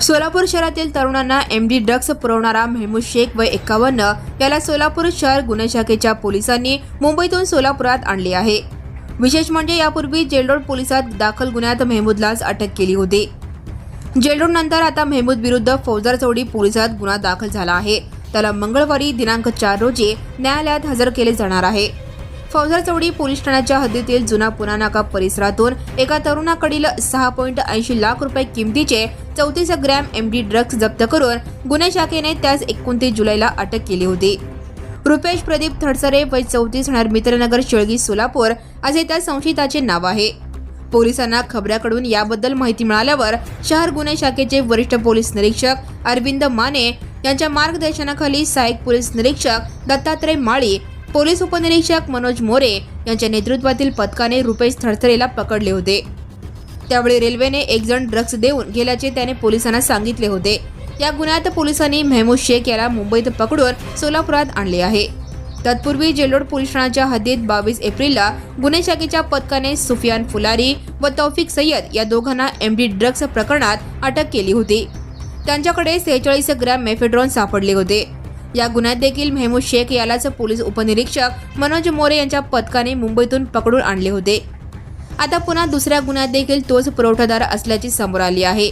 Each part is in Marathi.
सोलापूर शहरातील तरुणांना एमडी ड्रग्ज पुरवणारा मेहमूद शेख वय 51 याला सोलापूर शहर गुन्हे शाखेच्या पोलिसांनी मुंबईतून सोलापुरात आणले आहे। विशेष म्हणजे यापूर्वी जेलरोड पोलिसात दाखल गुन्ह्यात मेहमूदलाच अटक केली होती। जेलरोड नंतर आता मेहमूद विरुद्ध फौजदार चौडी पोलिसात गुन्हा दाखल झाला आहे। त्याला मंगळवारी दिनांक 4 रोजी न्यायालयात हजर केले जाणार आहे। फौजदार चौडी पोलीस ठाण्याच्या हद्दीतील जुना पुणा नाका परिसरातून एका तरुणाकडील 6.80 लाख रुपये किमतीचे 34 ग्रॅम एमडी ड्रग्ज जप्त करून गुन्हे शाखेने त्यास 29 जुलैला अटक केली होती। रुपेश प्रदीप थडसरे वय 34 राहणार मित्रनगर शेळगी सोलापूर असे त्या संशयिताचे नाव आहे। पोलिसांना खबऱ्याकडून याबद्दल माहिती मिळाल्यावर शहर गुन्हे शाखेचे वरिष्ठ पोलीस निरीक्षक अरविंद माने यांच्या मार्गदर्शनाखाली सहाय्यक पोलीस निरीक्षक दत्तात्रय माळी, पोलीस उपनिरीक्षक मनोज मोरे यांच्या नेतृत्वातील पथकाने रुपेश थडसरेला पकडले होते। त्यावेळी रेल्वेने एक जण ड्रग्ज देऊन गेल्याचे त्याने पोलिसांना सांगितले होते। या गुन्ह्यात पोलिसांनी मेहमूद शेख याला मुंबईत पकडून सोलापुरात आणले आहे। तत्पूर्वी जेलरोड पोलीस ठाण्याच्या हद्दीत 22 एप्रिलला गुन्हे शाखेच्या पथकाने सुफियान फुलारी व तौफिक सय्यद या दोघांना एमडी ड्रग्ज प्रकरणात अटक केली होती। त्यांच्याकडे 46 ग्रॅम मेफेड्रॉन सापडले होते। या गुन्ह्यात देखील मेहमूद शेख यालाच पोलीस उपनिरीक्षक मनोज मोरे यांच्या पथकाने मुंबईतून पकडून आणले होते। आता पुन्हा दुसऱ्या गुन्ह्यात देखील तोच पुरवठादार असल्याची समोर आली आहे।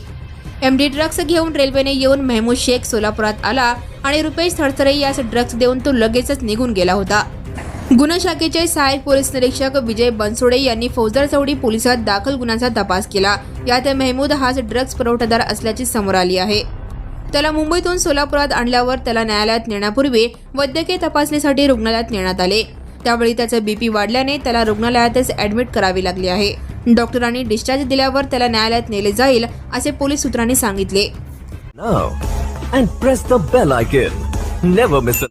एमडी ड्रग्ज घेऊन रेल्वेने येऊन मेहमूद शेख सोलापुरात आला आणि रुपेश थडसरे यास ड्रग्ज देऊन तो लगेचच निघून गेला होता। गुन्हे शाखेचे सहाय्यक पोलीस निरीक्षक विजय बनसोडे यांनी फौजदार चौडी पोलिसात दाखल गुन्ह्याचा तपास केला। यात मेहमूद हाच ड्रग्ज पुरवठादार असल्याची समोर आली आहे। त्याला मुंबईतून सोलापुरात आणल्यावर त्याला न्यायालयात नेण्यापूर्वी वैद्यकीय तपासणीसाठी रुग्णालयात नेण्यात आले। त्यावेळी त्याचं बीपी वाढल्याने त्याला रुग्णालयातच ॲडमिट करावे लागले आहे। डॉक्टरांनी डिस्चार्ज दिल्यावर त्याला न्यायालयात नेले जाईल असे पोलीस सूत्रांनी सांगितले। Now and press the bell icon. Never miss a